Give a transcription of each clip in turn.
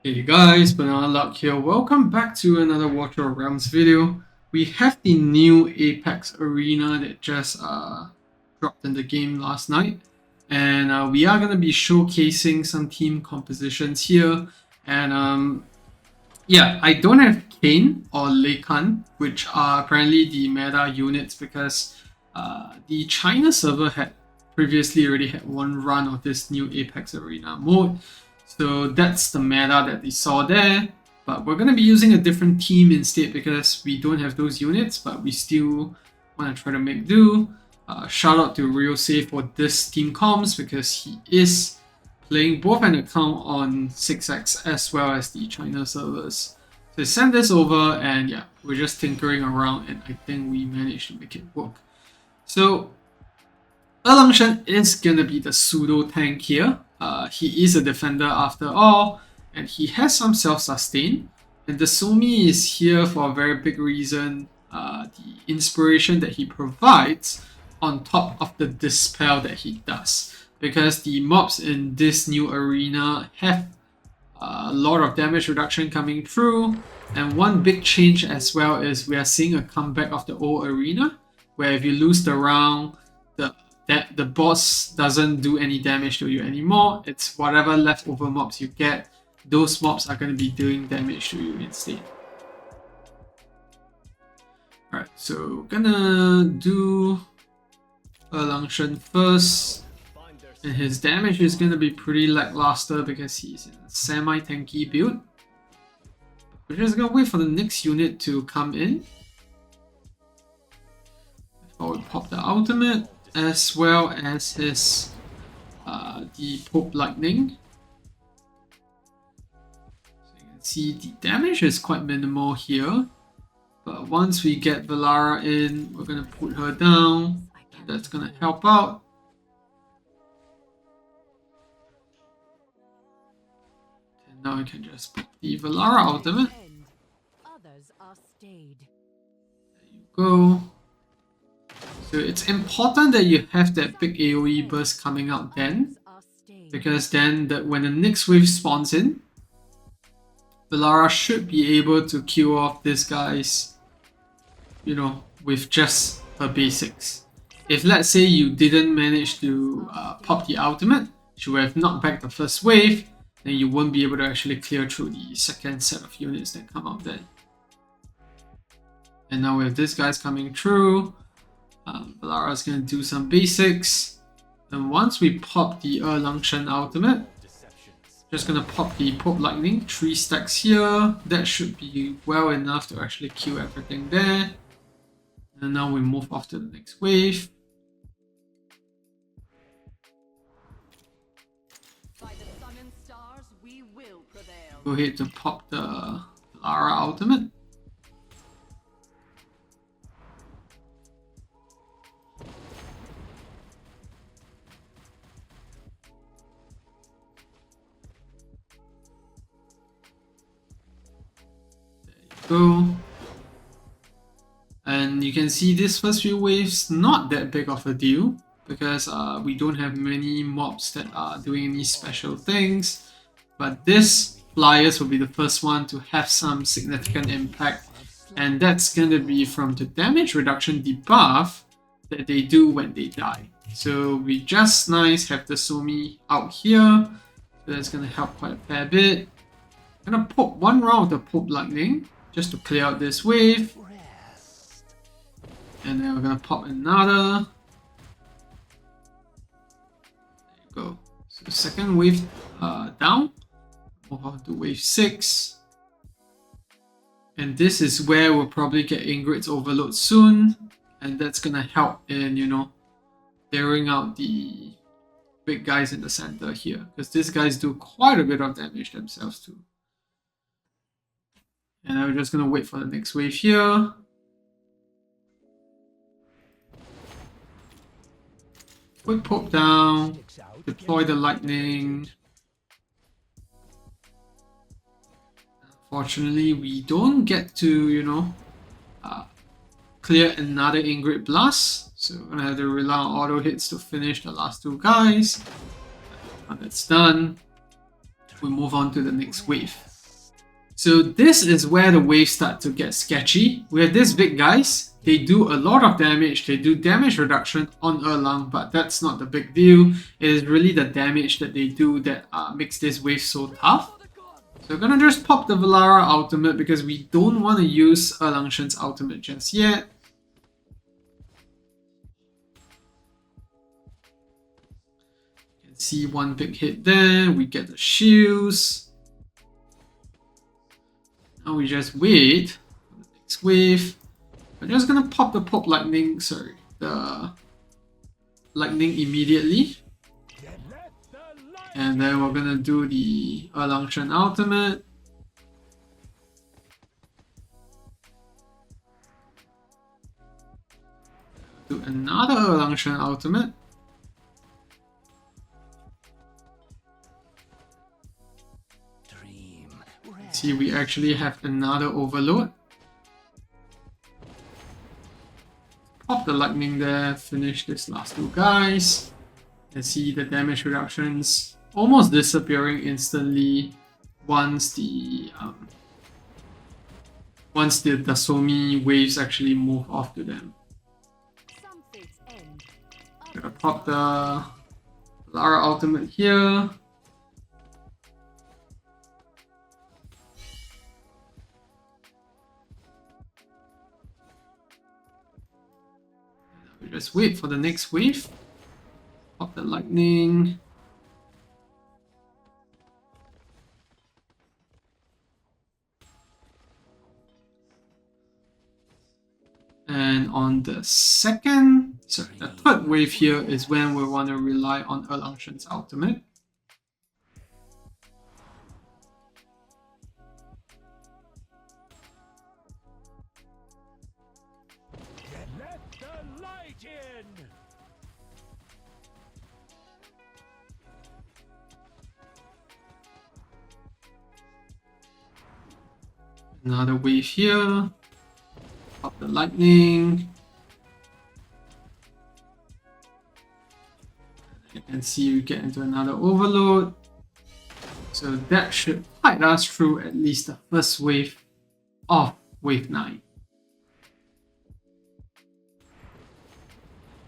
Hey guys, Banana Luck here. Welcome back to another Watcher of Realms video. We have the new Apex Arena that just dropped in the game last night. And we are going to be showcasing some team compositions here. And yeah, I don't have Kane or Leikan, which are apparently the meta units because the China server had previously already had one run of this new Apex Arena mode. So that's the meta that they saw there. But we're going to be using a different team instead because we don't have those units, but we still want to try to make do. Shout out to Real Safe for this team comms because he is playing both an account on 6x as well as the China servers. So send this over and yeah, we're just tinkering around and I think we managed to make it work. So Erlangshan is gonna be the pseudo tank here. He is a defender after all, and he has some self-sustain. And the Sumi is here for a very big reason. The inspiration that he provides on top of the dispel that he does. Because the mobs in this new arena have a lot of damage reduction coming through. And one big change as well is we are seeing a comeback of the old arena, where if you lose the round, the boss doesn't do any damage to you anymore. It's whatever leftover mobs you get, those mobs are going to be doing damage to you instead. Alright, so gonna do Erlangshan first. And his damage is going to be pretty lackluster because he's in a semi-tanky build. We're just going to wait for the next unit to come in before we pop the ultimate, as well as his the Pope Lightning. So you can see the damage is quite minimal here. But once we get Valara in, we're going to put her down. That's going to help out. Now I can just put the Valara ultimate. There you go. So it's important that you have that big AoE burst coming out then. Because then when the next wave spawns in, Valara should be able to kill off these guys, you know, with just her basics. If let's say you didn't manage to pop the ultimate, she would have knocked back the first wave, then you won't be able to actually clear through the second set of units that come out then. And now with this guys coming through, Valara's going to do some basics. And once we pop the Erlangshan ultimate, just going to pop the Pope Lightning, 3 stacks here. That should be well enough to actually kill everything there. And now we move off to the next wave. Go ahead to pop the Valara ultimate. Go. And you can see this first few waves not that big of a deal because we don't have many mobs that are doing any special things, but this Flyers will be the first one to have some significant impact, and that's going to be from the damage reduction debuff that they do when they die. So we just nice have the Sumi out here, so that's going to help quite a fair bit. I'm going to pop one round of the Pope Lightning just to clear out this wave. And then we're going to pop another. There you go. So second wave down. Move on to wave 6. And this is where we'll probably get Ingrid's Overload soon. And that's going to help in, you know, clearing out the big guys in the center here. Because these guys do quite a bit of damage themselves too. And I'm just going to wait for the next wave here. Quick Pope down. Deploy the Lightning. Unfortunately, we don't get to, you know, clear another Ingrid Blast. So we're going to have to rely on auto hits to finish the last 2 guys. And that's done. we move on to the next wave. So this is where the waves start to get sketchy. We have these big guys. They do a lot of damage. They do damage reduction on Erlang, but that's not the big deal. It is really the damage that they do that makes this wave so tough. So we're gonna just pop the Valara ultimate because we don't want to use Erlang Shen's ultimate just yet. You can see one big hit there. We get the shields. Now we just wait for the next wave. We're just gonna pop the the lightning immediately. And then we're gonna do the Erlang Shen ultimate. Do another Erlang Shen ultimate. See, we actually have another overload. Pop the lightning there, finish this last two guys. And see the damage reductions almost disappearing instantly once the Dasomi waves actually move off to them. Gonna pop the Lara ultimate here. We just wait for the next wave. Pop the lightning. And on the third wave here is when we want to rely on Erlang Shen's ultimate. Let the light in. Another wave here. Pop the lightning. You can see we get into another overload. So that should tide us through at least the first wave of wave 9.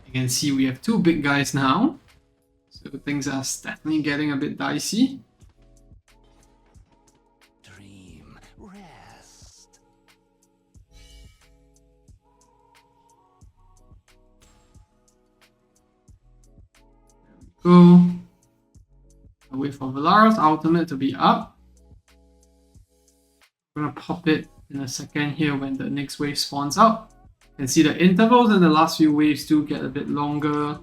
You can see we have two big guys now. So things are definitely getting a bit dicey. Go. I wait for Valara's ultimate to be up. I'm gonna pop it in a second here when the next wave spawns out. You can see the intervals in the last few waves do get a bit longer.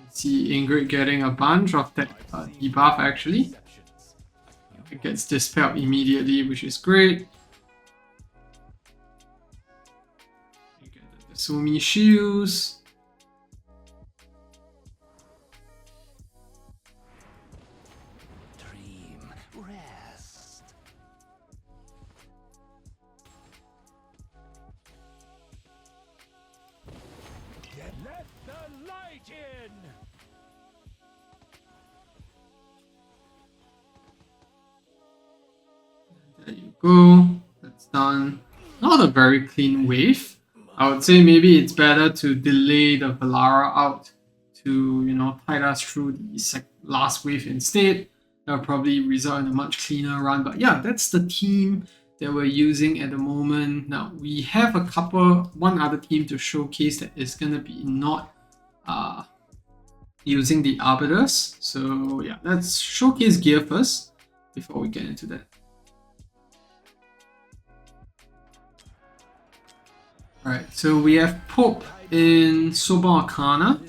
See Ingrid getting a bunch of that debuff actually. It gets dispelled immediately, which is great. You get the Sumi shields. Let the light in. There you go. That's done. Not a very clean wave. I would say maybe it's better to delay the Valara out to, tide us through the last wave instead. That will probably result in a much cleaner run. But yeah, that's the team that we're using at the moment. Now, we have one other team to showcase that is going to be not using the Arbiters. So yeah, let's showcase gear first before we get into that. Alright, so we have Pope in Sober Arcana,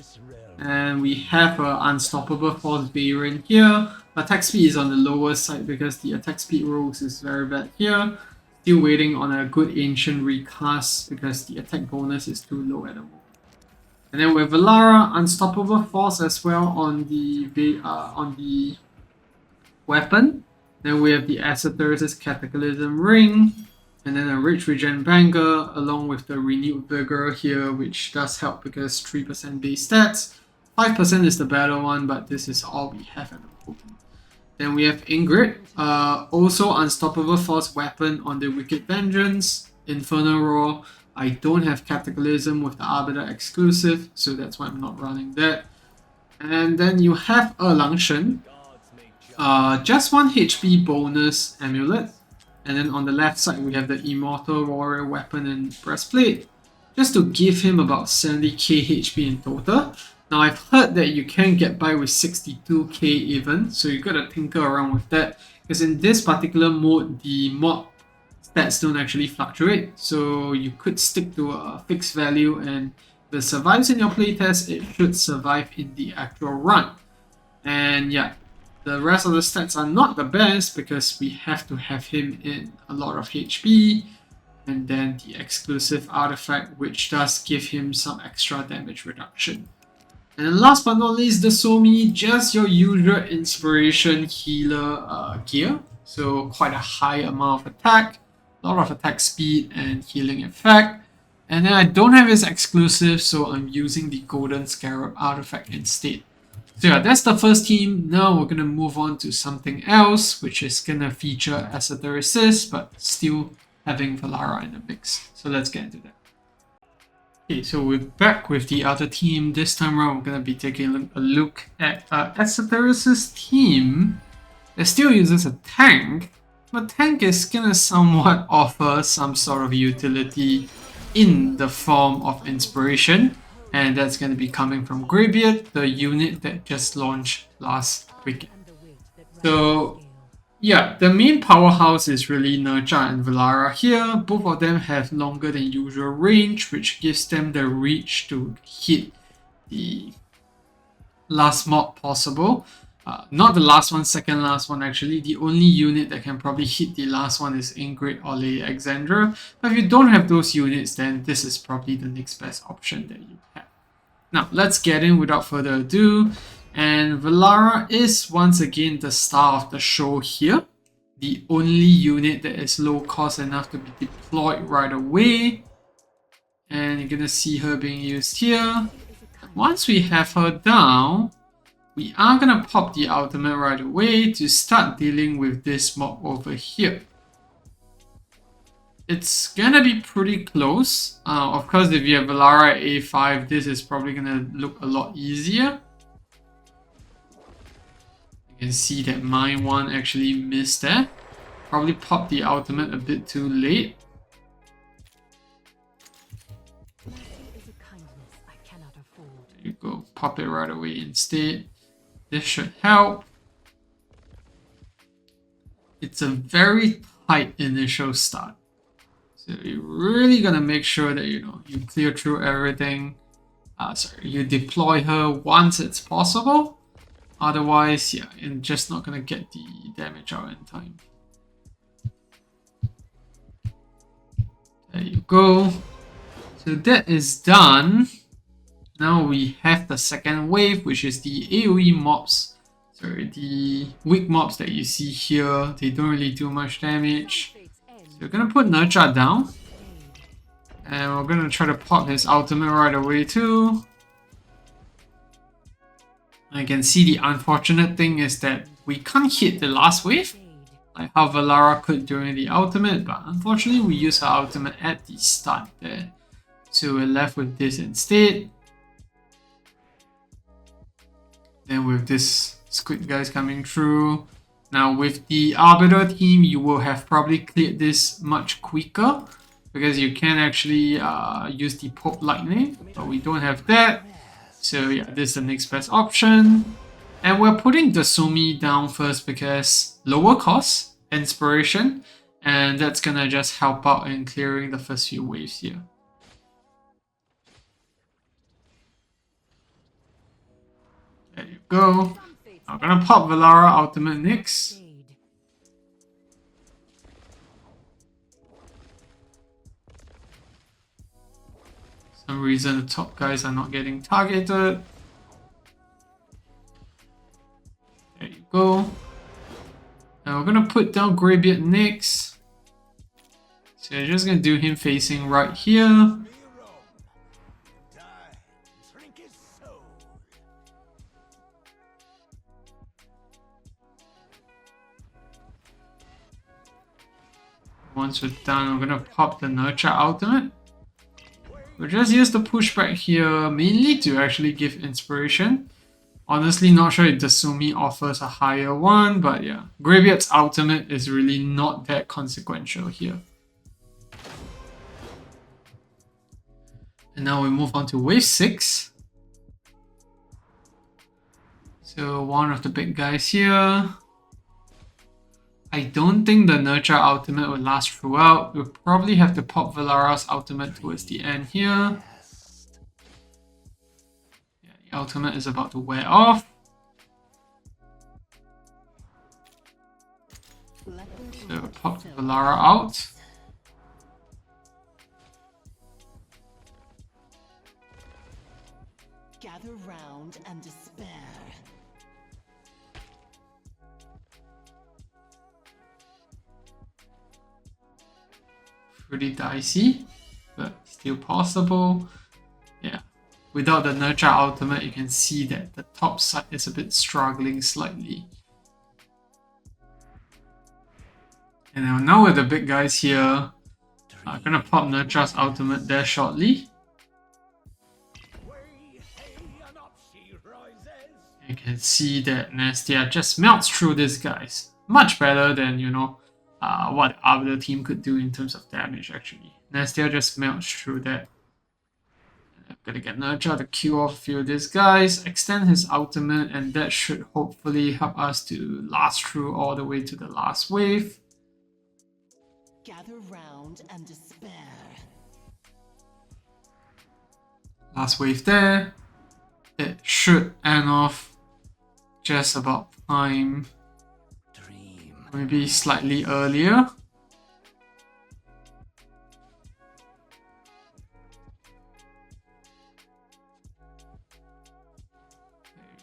and we have an Unstoppable Force variant here. Attack speed is on the lower side because the attack speed rolls is very bad here. Still waiting on a good Ancient recast because the attack bonus is too low at the moment. And then with Valara, Unstoppable Force as well on the weapon. Then we have the Acerthur's Cataclysm Ring. And then a Rage Regen Banger along with the Renewed Vigor here, which does help because 3% base stats. 5% is the better one, but this is all we have at the moment. Then we have Ingrid, also Unstoppable Force Weapon on the Wicked Vengeance, Infernal Roar. I don't have Cataclysm with the Arbiter exclusive, so that's why I'm not running that. And then you have a Langshen, just 1 HP bonus amulet. And then on the left side, we have the Immortal Warrior Weapon and Breastplate, just to give him about 70k HP in total. Now, I've heard that you can get by with 62k even, so you gotta tinker around with that. Because in this particular mode, the mod stats don't actually fluctuate, so you could stick to a fixed value, and if it survives in your playtest, it should survive in the actual run. And yeah, the rest of the stats are not the best because we have to have him in a lot of HP, and then the exclusive artifact, which does give him some extra damage reduction. And then last but not least, the Somi, just your usual inspiration healer gear. So quite a high amount of attack, a lot of attack speed and healing effect. And then I don't have his exclusive, so I'm using the Golden Scarab artifact instead. So yeah, that's the first team. Now we're gonna move on to something else, which is gonna feature Esotericist, but still having Valara in the mix. So let's get into that. Okay, so we're back with the other team. This time around, we're gonna be taking a look at Esotericist team that still uses a tank, but tank is gonna somewhat offer some sort of utility in the form of inspiration. And that's going to be coming from Greybeard, the unit that just launched last weekend. So yeah, the main powerhouse is really Nerja and Valara here. Both of them have longer than usual range, which gives them the reach to hit the last mob possible. Not the last one, second last one actually. The only unit that can probably hit the last one is Ingrid or Alexandra. But if you don't have those units, then this is probably the next best option that you have. Now, let's get in without further ado. And Valara is once again the star of the show here. The only unit that is low cost enough to be deployed right away. And you're gonna see her being used here. Once we have her down, we are gonna pop the ultimate right away to start dealing with this mob over here. It's gonna be pretty close. Of course, if you have Valara A5, this is probably gonna look a lot easier. You can see that my one actually missed that. Probably popped the ultimate a bit too late. There you go, pop it right away instead. This should help. It's a very tight initial start. So you're really gonna make sure that you clear through everything. You deploy her once it's possible. Otherwise, yeah, you're just not gonna get the damage out in time. There you go. So that is done. Now we have the second wave, which is the AoE mobs. So the weak mobs that you see here, they don't really do much damage. So we're gonna put Nerja down. And we're gonna try to pop his ultimate right away too. I can see the unfortunate thing is that we can't hit the last wave, like how Valara could during the ultimate, but unfortunately we use her ultimate at the start there. So we're left with this instead. Then with this squid guys coming through. Now with the Arbiter team, you will have probably cleared this much quicker because you can actually use the Pope Lightning, but we don't have that. So yeah, this is the next best option. And we're putting the Sumi down first because lower cost, inspiration, and that's gonna just help out in clearing the first few waves here. There you go. I'm gonna pop Valara ultimate next. For some reason the top guys are not getting targeted. There you go. And we're gonna put down Greybeard next. So So you're just gonna do him facing right here. Once we're done, we're gonna pop the Nurture Ultimate. We'll just use the pushback here mainly to actually give inspiration. Honestly, not sure if the Sumi offers a higher one, but yeah. Graveyard's ultimate is really not that consequential here. And now we move on to wave 6. So one of the big guys here. I don't think the Nurture ultimate will last throughout. We'll probably have to pop Valara's ultimate towards the end here. Yeah, the ultimate is about to wear off. So pop Valara out. Gather round and despair. Pretty dicey, but still possible. Yeah. Without the Nurture ultimate, you can see that the top side is a bit struggling slightly. And now with the big guys here, I'm gonna pop Nurture's ultimate there shortly. You can see that Nastia just melts through these guys. Much better than, you know, what the other team could do in terms of damage actually. Nastia just melts through that. I'm gonna get Nurture to kill off a few of these guys, extend his ultimate, and that should hopefully help us to last through all the way to the last wave. Gather round and despair. Last wave there. It should end off just about time. Maybe slightly earlier.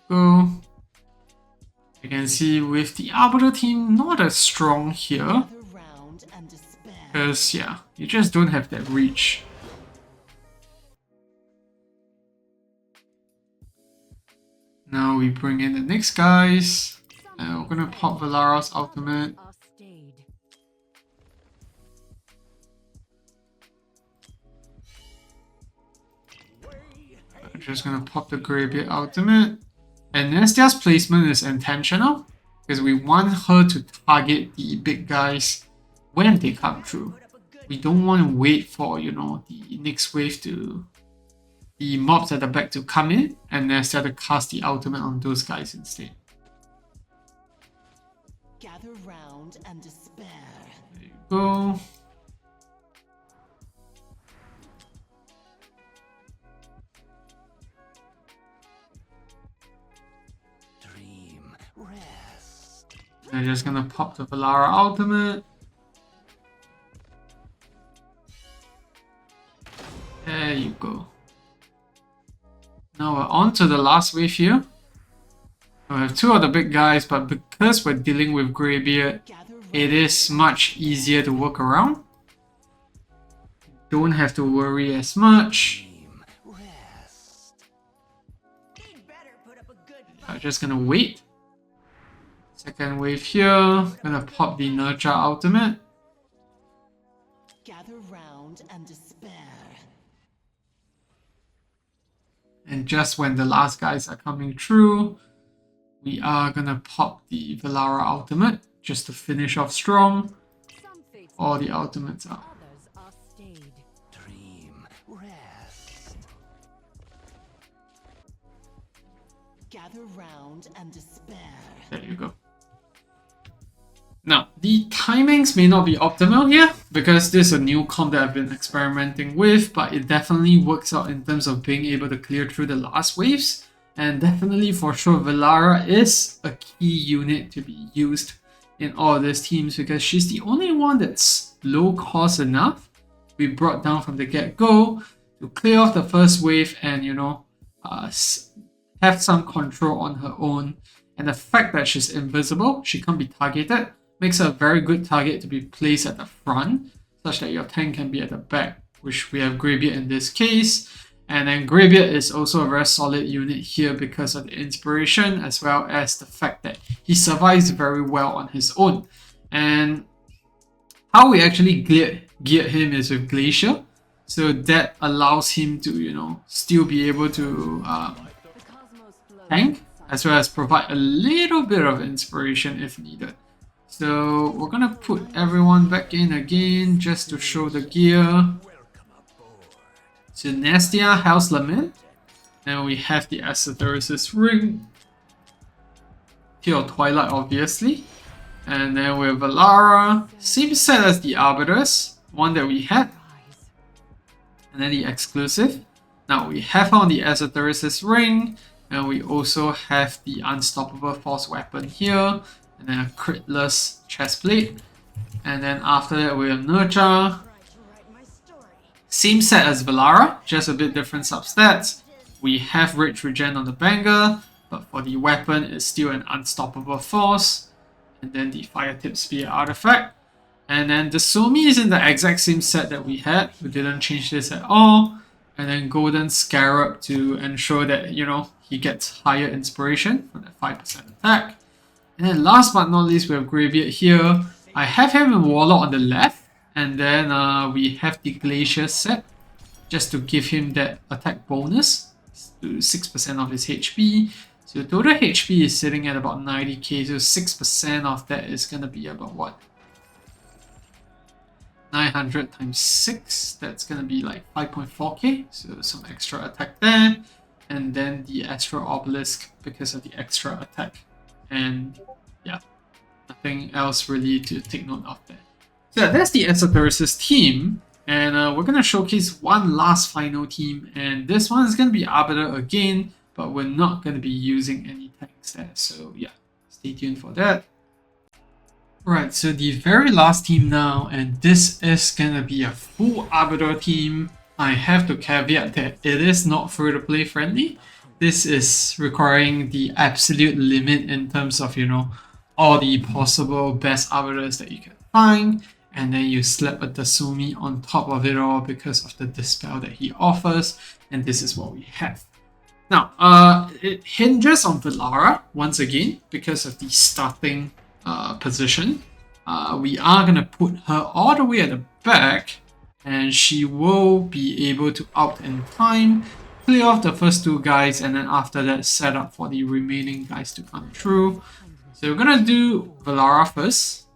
There you go. You can see with the Arbiter team not as strong here. Because yeah, you just don't have that reach. Now we bring in the next guys. We're gonna pop Valara's ultimate. We're just gonna pop the Greybeard ultimate. And Nastia's placement is intentional because we want her to target the big guys when they come through. We don't want to wait for, you know, the next wave to the mobs at the back to come in and Nastia to cast the ultimate on those guys instead. Gather round and despair. There you go. Dream, rest. I'm just gonna pop the Valara ultimate. There you go. Now we're on to the last wave here. We have two of the big guys, but because we're dealing with Greybeard, it is much easier to work around. Don't have to worry as much. I'm just gonna wait. Second wave here. Gonna pop the Nurture ultimate. Gather round and despair. And just when the last guys are coming through, we are gonna pop the Valara ultimate just to finish off strong. All the ultimates are. Dream, rest. Gather round and despair. There you go. Now, the timings may not be optimal here because this is a new comp that I've been experimenting with, but it definitely works out in terms of being able to clear through the last waves. And definitely for sure, Valara is a key unit to be used in all of these teams because she's the only one that's low cost enough. We brought down from the get-go to clear off the first wave and, you know, have some control on her own. And the fact that she's invisible, she can't be targeted, makes her a very good target to be placed at the front. such that your tank can be at the back, which we have Greybeard in this case. And then Greybeard is also a very solid unit here because of the inspiration, as well as the fact that he survives very well on his own. And how we actually geared him is with Glacier, so that allows him to, you know, still be able to tank, as well as provide a little bit of inspiration if needed. So we're gonna put everyone back in again just to show the gear. So Nastia, Hell's Lament, and we have the Acertheris Ring, Tear Twilight obviously, and then we have Valara, same set as the Arbiters, one that we had, and then the exclusive. Now we have on the Acertheris Ring, and we also have the Unstoppable Force Weapon here, and then a critless chestplate, and then after that we have Nurture. Same set as Valara, just a bit different substats. We have Rage Regen on the banger, but for the weapon it's still an Unstoppable Force. And then the Fire Tip Spear artifact. And then the Somi is in the exact same set that we had. We didn't change this at all. And then Golden Scarab to ensure that, you know, he gets higher inspiration for that 5% attack. And then last but not least, we have Greybeard here. I have him in Warlock on the left. And then we have the Glacier set, just to give him that attack bonus to 6% of his HP. So total HP is sitting at about 90k, so 6% of that is going to be about what? 900 times 6, that's going to be like 5.4k, so some extra attack there. And then the Astral Obelisk because of the extra attack. And yeah, nothing else really to take note of there. So that's the Acertheris team, and we're going to showcase one last final team, and this one is going to be Arbiter again, but we're not going to be using any tanks there, so yeah, stay tuned for that. Right, so the very last team now, and this is going to be a full Arbiter team. I have to caveat that it is not free-to-play friendly. This is requiring the absolute limit in terms of, you know, all the possible best Arbiters that you can find. And then you slap a Dasumi on top of it all because of the dispel that he offers, and this is what we have. Now, it hinges on Valara once again because of the starting position. We are gonna put her all the way at the back, and she will be able to out in time, clear off the first two guys, and then after that set up for the remaining guys to come through. So we're gonna do Valara first.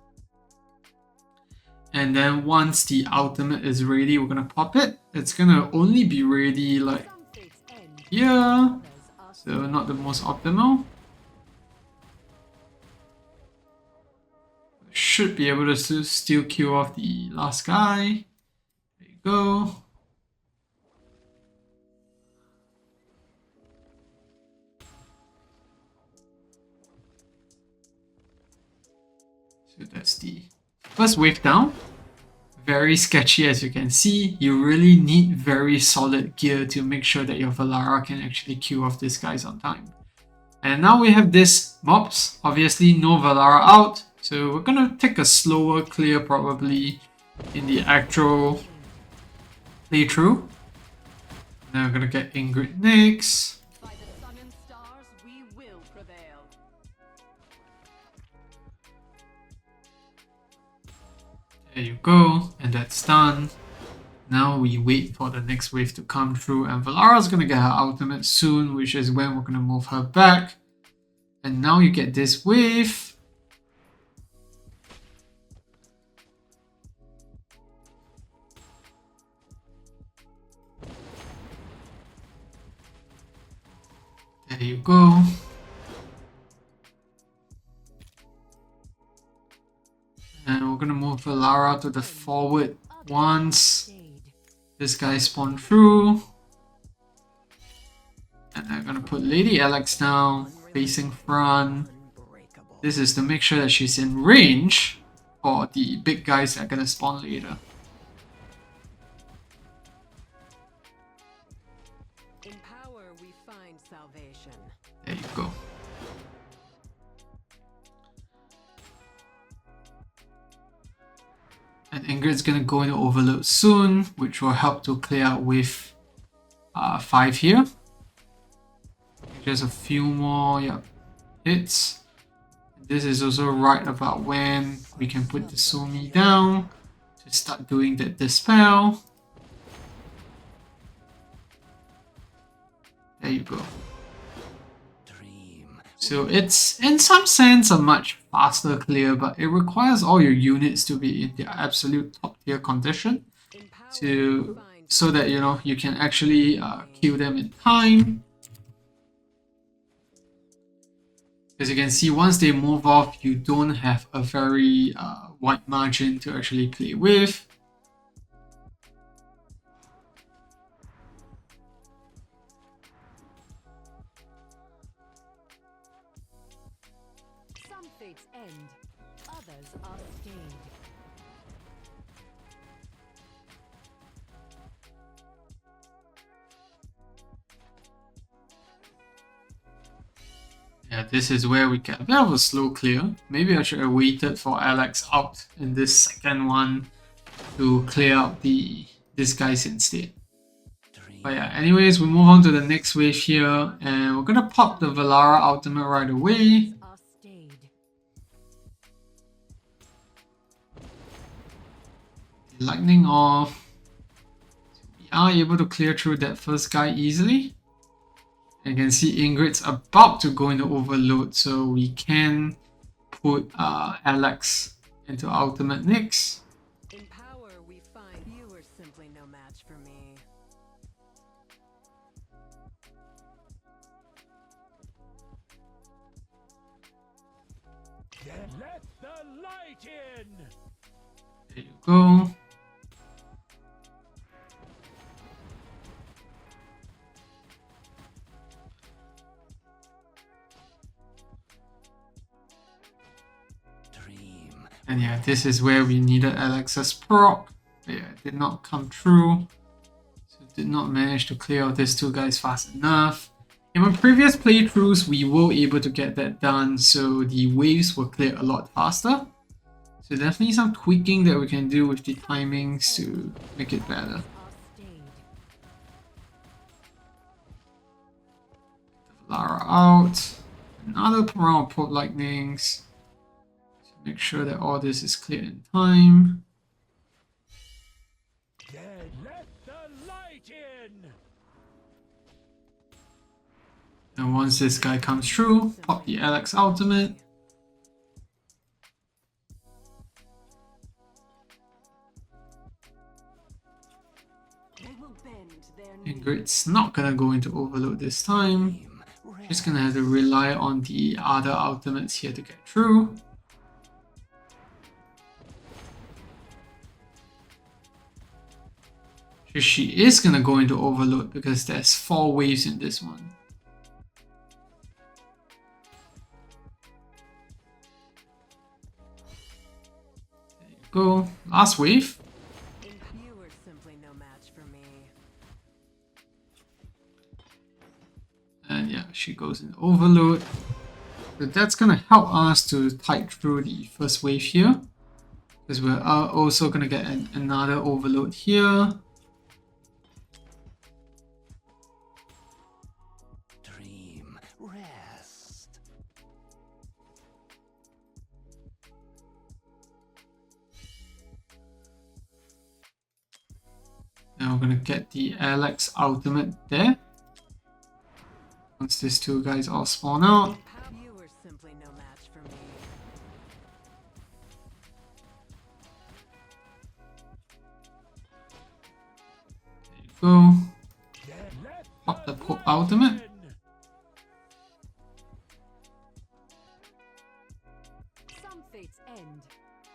And then once the ultimate is ready, we're gonna pop it. It's gonna only be ready like here, so not the most optimal. Should be able to still kill off the last guy. There you go. So that's the first wave down. Very sketchy as you can see. You really need very solid gear to make sure that your Valara can actually kill off these guys on time. And now we have this mobs. Obviously no Valara out. So we're gonna take a slower clear probably in the actual playthrough. Now we're gonna get Ingrid next. By the sun and stars, we will prevail. There you go, and that's done. Now we wait for the next wave to come through, and Valara's gonna get her ultimate soon, which is when we're gonna move her back. And now you get this wave. There you go. And we're gonna move Valara to the forward once this guy spawned through. And I'm gonna put Lady Alex down, facing front. This is to make sure that she's in range for the big guys that are gonna spawn later. In power, we find salvation. There you go. And Ingrid's gonna go into overload soon, which will help to clear out with 5 here. Just a few more, hits. This is also right about when we can put the Somi down to start doing that dispel. There you go. So it's in some sense a much faster clear, but it requires all your units to be in their absolute top tier condition so that you can actually kill them in time. As you can see, once they move off, you don't have a very wide margin to actually play with. Some fates end, others are stayed. Yeah, this is where we get a bit of a slow clear. Maybe I should have waited for Alex out in this second one to clear out this guys instead. But yeah, anyways, we move on to the next wave here, and we're gonna pop the Valara ultimate right away. Are stayed. Lightning off. We are able to clear through that first guy easily. You can see Ingrid's about to go into overload, so we can put Alex into ultimate next. In power we find you are simply no match for me. Let the light in. There you go. And yeah, this is where we needed Alex's proc. But yeah, it did not come through. So did not manage to clear out these two guys fast enough. In my previous playthroughs, we were able to get that done, so the waves were cleared a lot faster. So definitely some tweaking that we can do with the timings to make it better. Are stayed. Lara out. Another round of Port Lightnings. Make sure that all this is clear in time. Let the light in. And once this guy comes through, pop the Alex ultimate. They will bend their knee. Ingrid's not gonna go into overload this time. Just gonna have to rely on the other ultimates here to get through. She is gonna go into overload because there's 4 waves in this one. There you go. Last wave. You are simply no match for me. And yeah, she goes into overload. So that's gonna help us to tide through the first wave here. Because we're also gonna get another overload here. Rest. Now we're gonna get the Alex ultimate there. Once these two guys all spawn out. You are simply no match for me. There you go. Let Pop the Pope ultimate. in. Some fates end,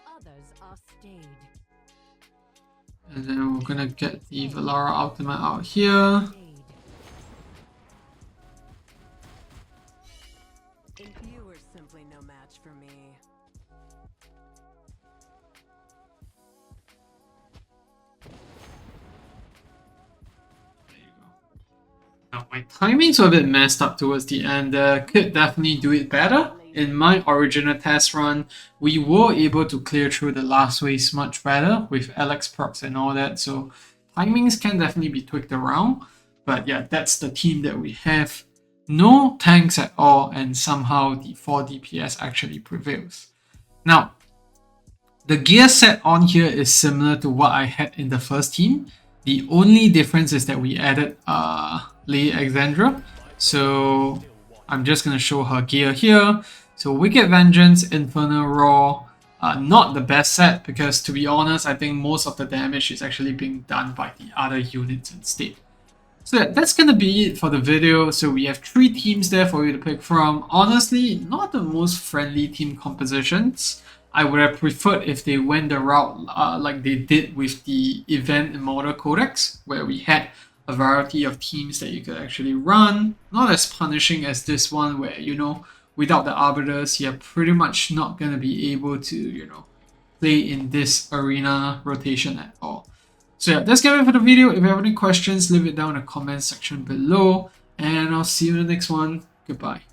others are stayed. And then we're gonna get the Valara ultimate out here. Stayed. You are simply no match for me. There you go. Now my timings were a bit messed up towards the end. Could definitely do it better. in my original test run, we were able to clear through the last waves much better with Alex procs and all that. So timings can definitely be tweaked around. But yeah, that's the team that we have. No tanks at all, and somehow the 4 DPS actually prevails. Now, the gear set on here is similar to what I had in the first team. The only difference is that we added Alexandra. So I'm just going to show her gear here. So Wicked Vengeance, Infernal Roar, not the best set because to be honest, I think most of the damage is actually being done by the other units instead. So that's going to be it for the video. So we have 3 teams there for you to pick from. Honestly, not the most friendly team compositions. I would have preferred if they went the route like they did with the Event Immortal Codex, where we had a variety of teams that you could actually run. Not as punishing as this one, where, you know, without the Arbiters, you're pretty much not going to be able to, you know, play in this arena rotation at all. So yeah, that's it for the video. If you have any questions, leave it down in the comment section below. And I'll see you in the next one. Goodbye.